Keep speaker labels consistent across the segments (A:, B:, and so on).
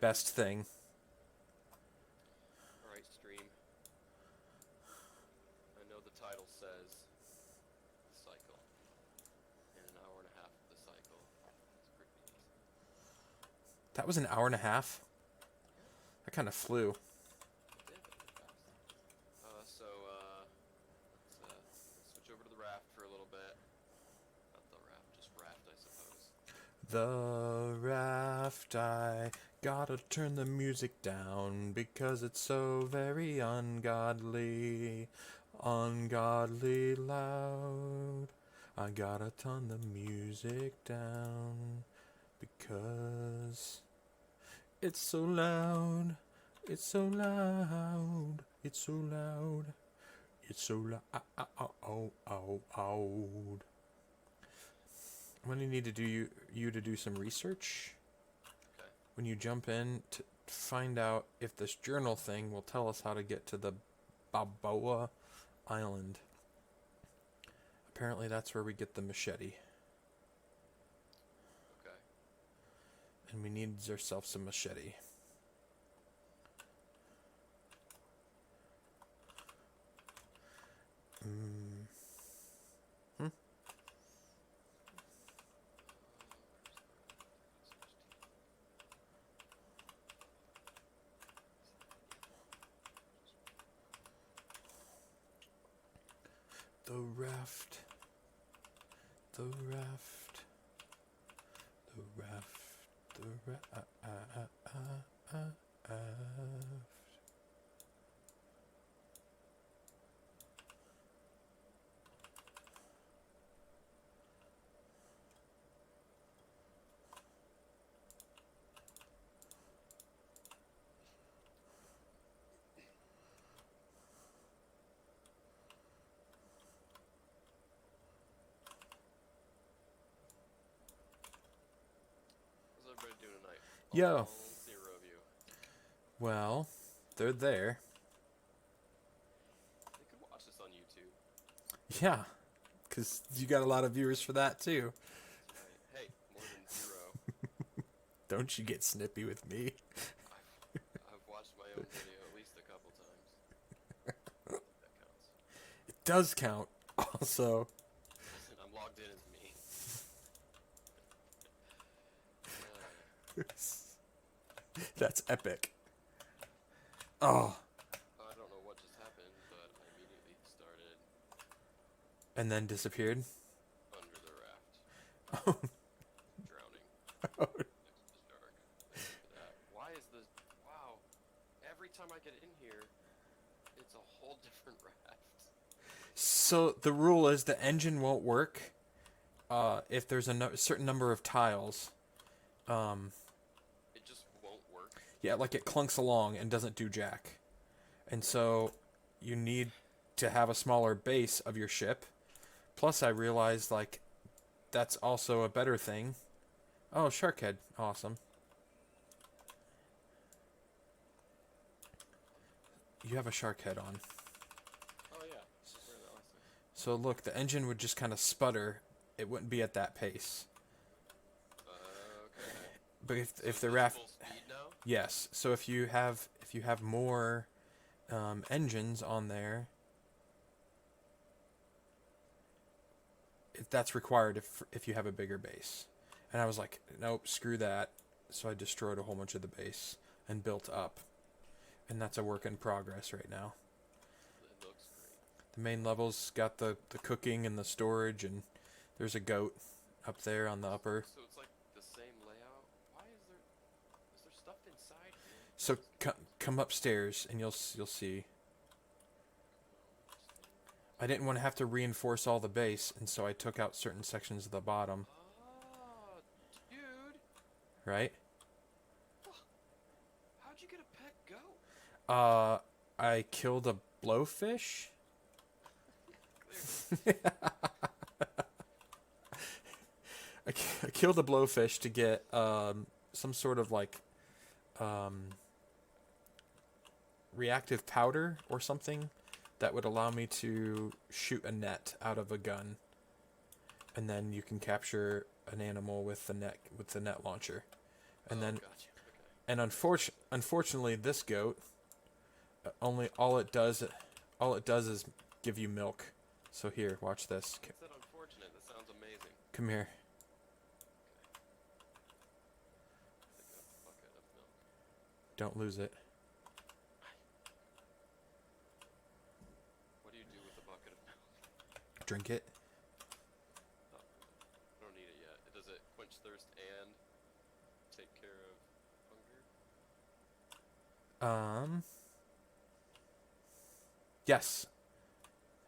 A: best thing.
B: Alright, stream. I know the title says the cycle. And an hour and a half of the cycle. It's pretty decent.
A: That was an hour and a half.
B: Yeah,
A: That kind of flew.
B: it did really fast. Let's switch over to the raft for a little bit. Not the raft, just raft, I suppose.
A: The raft, I gotta turn the music down because it's so very ungodly, ungodly loud. I gotta turn the music down because it's so loud, it's so loud, it's so loud, it's so loud. I'm gonna need to do you to do some research
B: Okay.
A: when you jump in to find out if this journal thing will tell us how to get to the Balboa Island. Apparently that's where we get the machete.
B: Okay.
A: And we need ourselves some machete. Mm. Hmm? The raft. The raft. The raft. The raft.
B: How's everybody doing tonight?
A: Yo.
B: All zero of you.
A: Well, they're there.
B: They could watch this on YouTube.
A: Yeah, because you got a lot of viewers for that too.
B: That's right. Hey, more than zero.
A: Don't you get snippy with me.
B: I've watched my own video at least a couple times. I think that counts.
A: It does count. Also,
B: Listen, I'm logged in as me.
A: that's epic. Oh,
B: I don't know what just happened, but I immediately started
A: and then disappeared.
B: under the raft,
A: Oh,
B: drowning next to the shark. Thank you for that. Why is this? Wow. Every time I get in here, it's a whole different raft.
A: so the rule is the engine won't work if there's a certain number of tiles.
B: It just won't work.
A: Yeah, like it clunks along and doesn't do jack. And so you need to have a smaller base of your ship. Plus, I realized like that's also a better thing. Oh, shark head, awesome. You have a shark head on.
B: Oh yeah, just wear that last time.
A: So look, the engine would just kind of sputter. It wouldn't be at that pace.
B: Okay.
A: But
B: So
A: if
B: is
A: the
B: this
A: raft,
B: full speed now?
A: yes. So if you have more engines on there, that's required if you have a bigger base. And I was like, nope, screw that. So I destroyed a whole bunch of the base and built up. And that's a work in progress right now.
B: It looks great.
A: The main level's got the cooking and the storage, and there's a goat up there on the upper.
B: So it's like the same layout. Why is there stuff inside here?
A: So come upstairs and you'll see. I didn't want to have to reinforce all the base, and so I took out certain sections of the bottom.
B: Oh, dude.
A: Right?
B: How'd you get a pet goat?
A: I killed a blowfish. I killed a blowfish to get some sort of like reactive powder or something that would allow me to shoot a net out of a gun, and then you can capture an animal with the net launcher, and then
B: Gotcha. Okay.
A: And unfortunately, this goat only all it does is give you milk. So here, watch this.
B: Why is that unfortunate? That sounds amazing.
A: Come here.
B: Like a bucket of milk.
A: Don't lose it.
B: What do you do with a bucket of milk?
A: Drink it.
B: Oh, I don't need it yet. Does it quench thirst and take care of hunger?
A: Yes.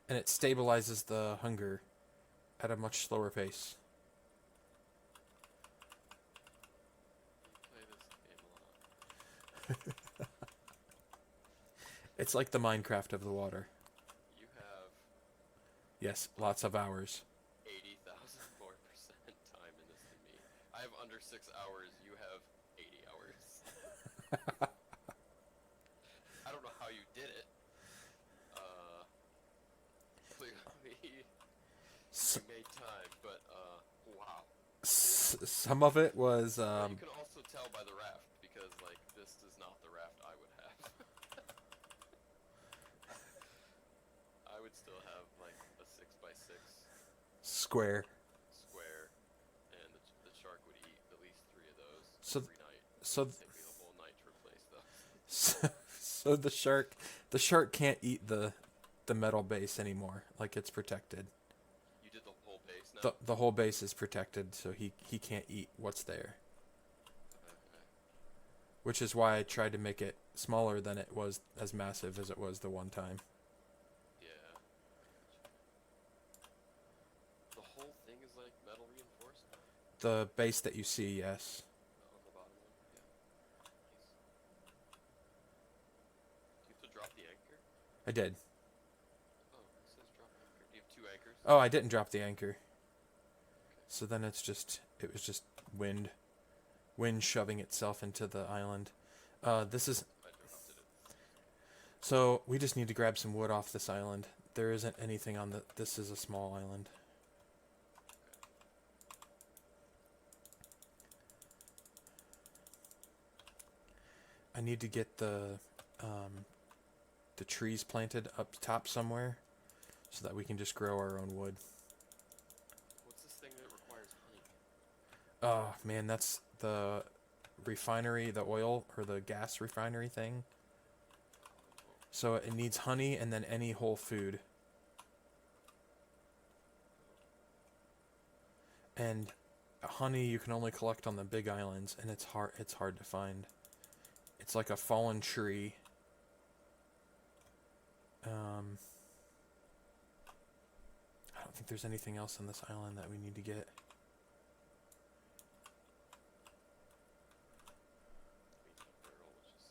A: And it stabilizes the hunger at a much slower pace.
B: You play this game a lot.
A: It's like the Minecraft of the water.
B: You have
A: Yes, lots of hours.
B: 80,000 more percent time in this than me. I have under 6 hours. You have 80 hours. I don't know how you did it. Clearly, you made time, but wow.
A: Some of it was
B: You can also tell by the raft because like this is not the raft I would have. I would still have like a 6x6
A: square.
B: square, and the shark would eat at least 3 of those
A: So
B: every night.
A: so
B: It'd take me the whole night to replace those.
A: so the shark can't eat the metal base anymore. Like it's protected.
B: You did the whole base now?
A: The whole base is protected, so he can't eat what's there.
B: Okay.
A: Which is why I tried to make it smaller than it was as massive as it was the one time.
B: Yeah. The whole thing is like metal reinforced
A: The base that you see, yes.
B: on the bottom one? Yeah. Nice. Do you have to drop the anchor?
A: I did.
B: Oh, it says drop anchor. Do you have 2 anchors?
A: Oh, I didn't drop the anchor. So then it was just wind shoving itself into the island. This is
B: I dropped it.
A: so we just need to grab some wood off this island. There isn't anything on this is a small island. I need to get the trees planted up top somewhere so that we can just grow our own wood.
B: What's this thing that requires honey?
A: Oh man, that's the refinery, the oil or the gas refinery thing. So it needs honey and then any whole food. And honey you can only collect on the big islands, and it's hard to find. It's like a fallen tree. I don't think there's anything else on this island that we need to get.
B: Barrel, let's just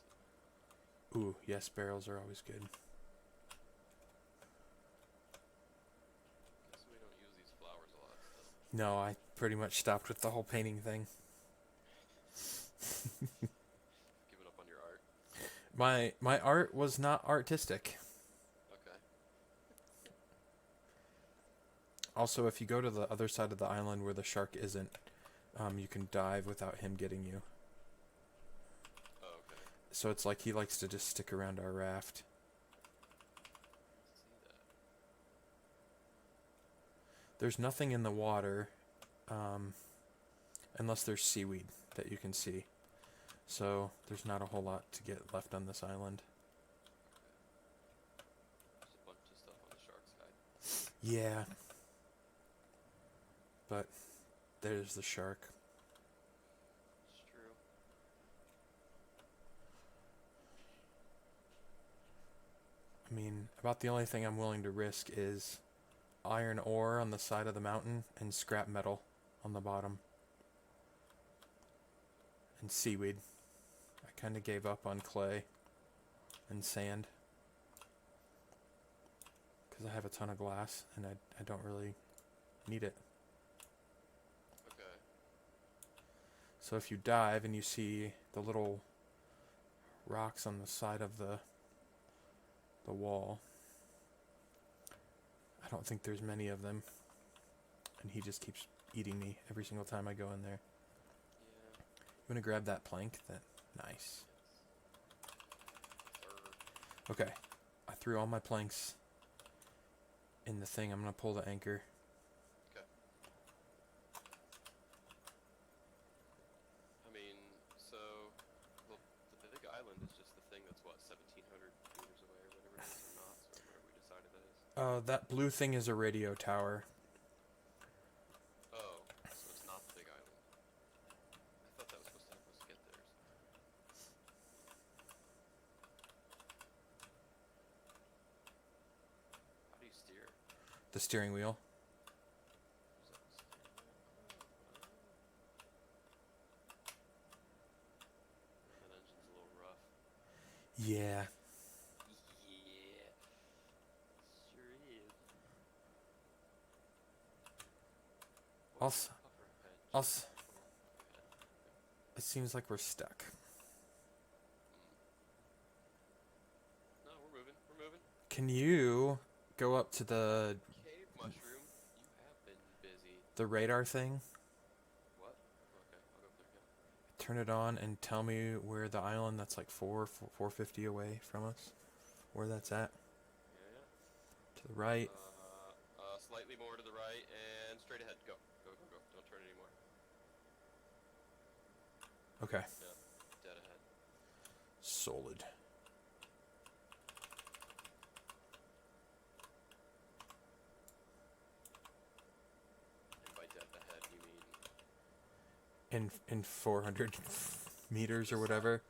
B: see.
A: Ooh, yes, barrels are always good.
B: Guess we don't use these flowers a lot still.
A: No, I pretty much stopped with the whole painting thing.
B: Giving up on your art.
A: My art was not artistic.
B: Okay.
A: Also, if you go to the other side of the island where the shark isn't, you can dive without him getting you.
B: Oh, okay.
A: So it's like he likes to just stick around our raft.
B: See that.
A: There's nothing in the water, unless there's seaweed that you can see. So there's not a whole lot to get left on this island.
B: There's a bunch of stuff on the shark side.
A: Yeah. But there's the shark.
B: It's true.
A: I mean, about the only thing I'm willing to risk is iron ore on the side of the mountain and scrap metal on the bottom. And seaweed. I kind of gave up on clay and sand. Because I have a ton of glass and I don't really need it.
B: Okay.
A: So if you dive and you see the little rocks on the side of the wall, I don't think there's many of them. And he just keeps eating me every single time I go in there.
B: Yeah.
A: You want to grab that plank? That Nice.
B: Sir.
A: Okay. I threw all my planks in the thing. I'm going to pull the anchor.
B: Okay. I mean, so the big island is just the thing that's what 1,700 meters away or whatever it is, or knots or whatever we decided that is.
A: That blue thing is a radio tower.
B: Oh, so it's not the big island. I thought that was supposed to help us get there. How do you steer?
A: The steering wheel.
B: Is that the steering wheel? That engine's a little rough.
A: Yeah.
B: Yeah, sure is.
A: I'll
B: What's
A: s-
B: the puffer head?
A: I'll
B: Just
A: s-
B: total head. Okay.
A: It seems like we're stuck.
B: No, we're moving. We're moving.
A: Can you go up to the
B: Cave mushroom, you have been busy.
A: radar thing?
B: What? Okay, I'll go up there. Yeah.
A: Turn it on and tell me where the island that's like 450 away from us, where that's at.
B: Yeah.
A: To the right.
B: Slightly more to the right and straight ahead. Go. Go, go, go. Don't turn anymore.
A: Okay.
B: Yeah. Dead ahead.
A: Solid.
B: And by dead ahead, you mean
A: In 400 meters or
B: the
A: whatever.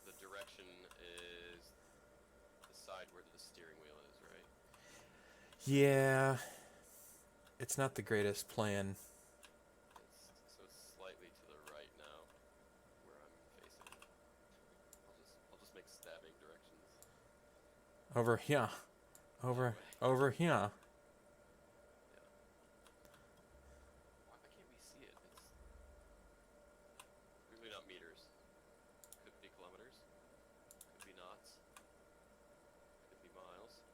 B: the direction is the side where the steering wheel is, right?
A: Yeah. It's not the greatest plan.
B: So it's slightly to the right now, where I'm facing. I'll just make stabbing directions.
A: Over here. Over here.
B: Yeah. Why can't we see it? It's clearly not meters. Could be kilometers. Could be knots. Could be miles.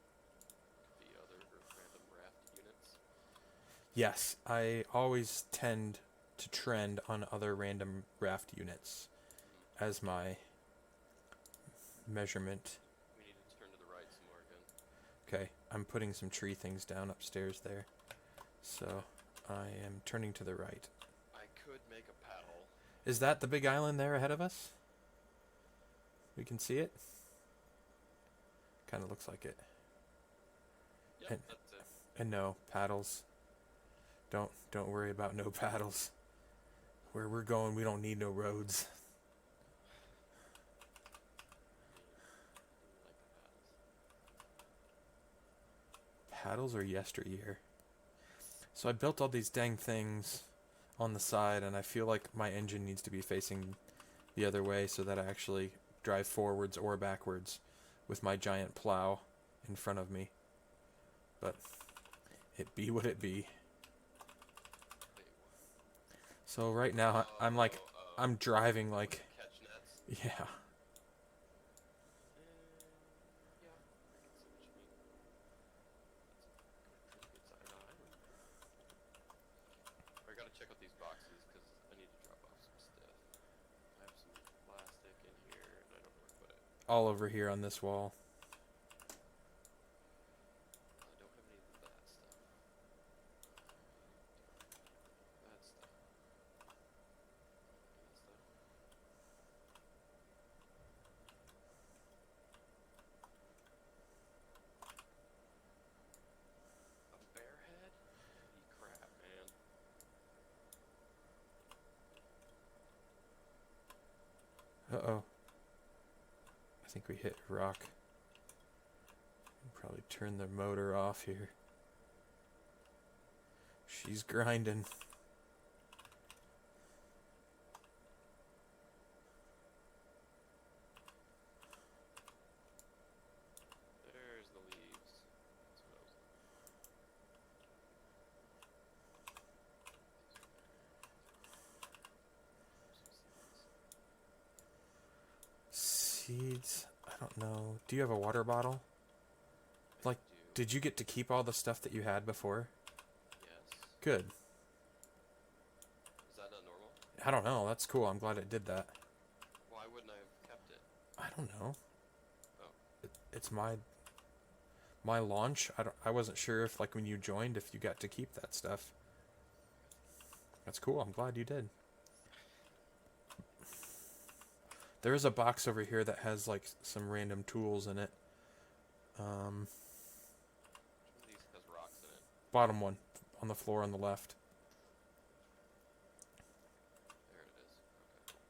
B: Could be other random raft units.
A: Yes, I always tend to trend on other random raft units as my measurement.
B: We need to turn to the right some more again.
A: Okay, I'm putting some tree things down upstairs there. So I am turning to the right.
B: I could make a paddle.
A: Is that the big island there ahead of us? We can see it? Kind of looks like it.
B: Yep,
A: And-
B: that's it.
A: And no, paddles. Don't worry about no paddles. Where we're going, we don't need no roads.
B: Like the paddles.
A: Paddles are yesteryear. So I built all these dang things on the side, and I feel like my engine needs to be facing the other way so that I actually drive forwards or backwards with my giant plow in front of me. But it be what it be.
B: Wait, what?
A: So right now I'm like, I'm driving like,
B: Catch nets.
A: yeah.
B: Yeah, I can see what you mean. That's a pretty good side island. I gotta check out these boxes because I need to drop off some stuff. I have some plastic in here and I don't know where to put it.
A: All over here on this wall.
B: I don't have any of that stuff. That stuff. That stuff. A bear head? Holy crap, man.
A: Uh-oh. I think we hit a rock. Probably turn the motor off here. She's grinding.
B: There's the leaves. That's what I was looking for.
A: Seeds? I don't know. Do you have a water bottle? Like,
B: Do.
A: did you get to keep all the stuff that you had before?
B: Yes.
A: Good.
B: Is that not normal?
A: I don't know. That's cool. I'm glad it did that.
B: Why wouldn't I have
A: don't know.
B: Oh.
A: It's my launch. I wasn't sure if like when you joined if you got to keep that stuff. That's cool. I'm glad you did. There is a box over here that has like some random tools in it.
B: Which one of these has rocks in it?
A: Bottom one on the floor on the left.
B: There it is. Okay.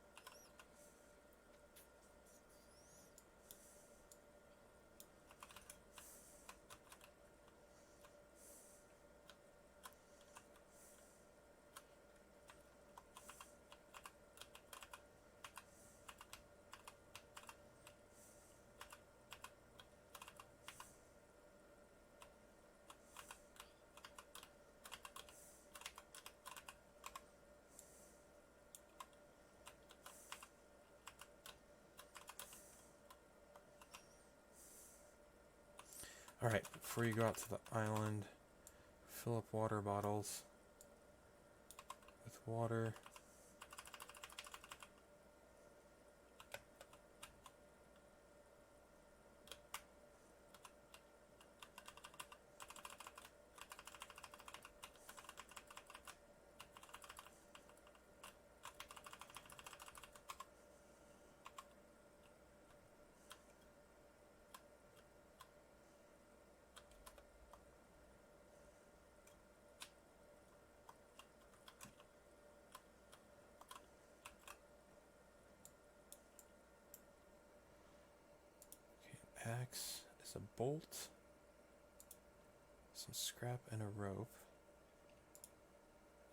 A: Alright, before you go out to the island, fill up water bottles with water. Axe is a bolt, some scrap and a rope.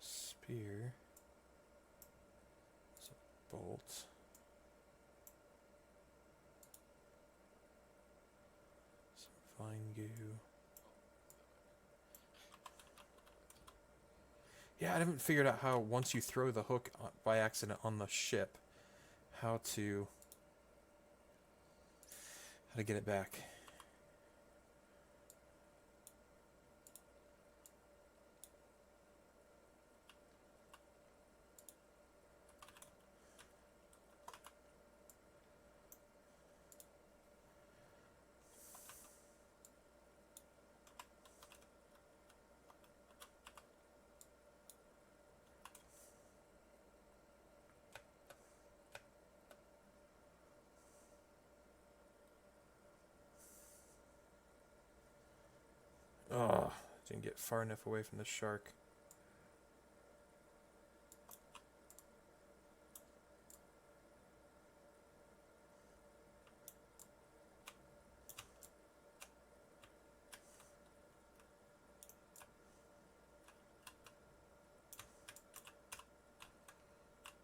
A: Spear is a bolt. Some fine goo. Yeah, I haven't figured out how once you throw the hook by accident on the ship, how to get it back. Oh, didn't get far enough away from the shark.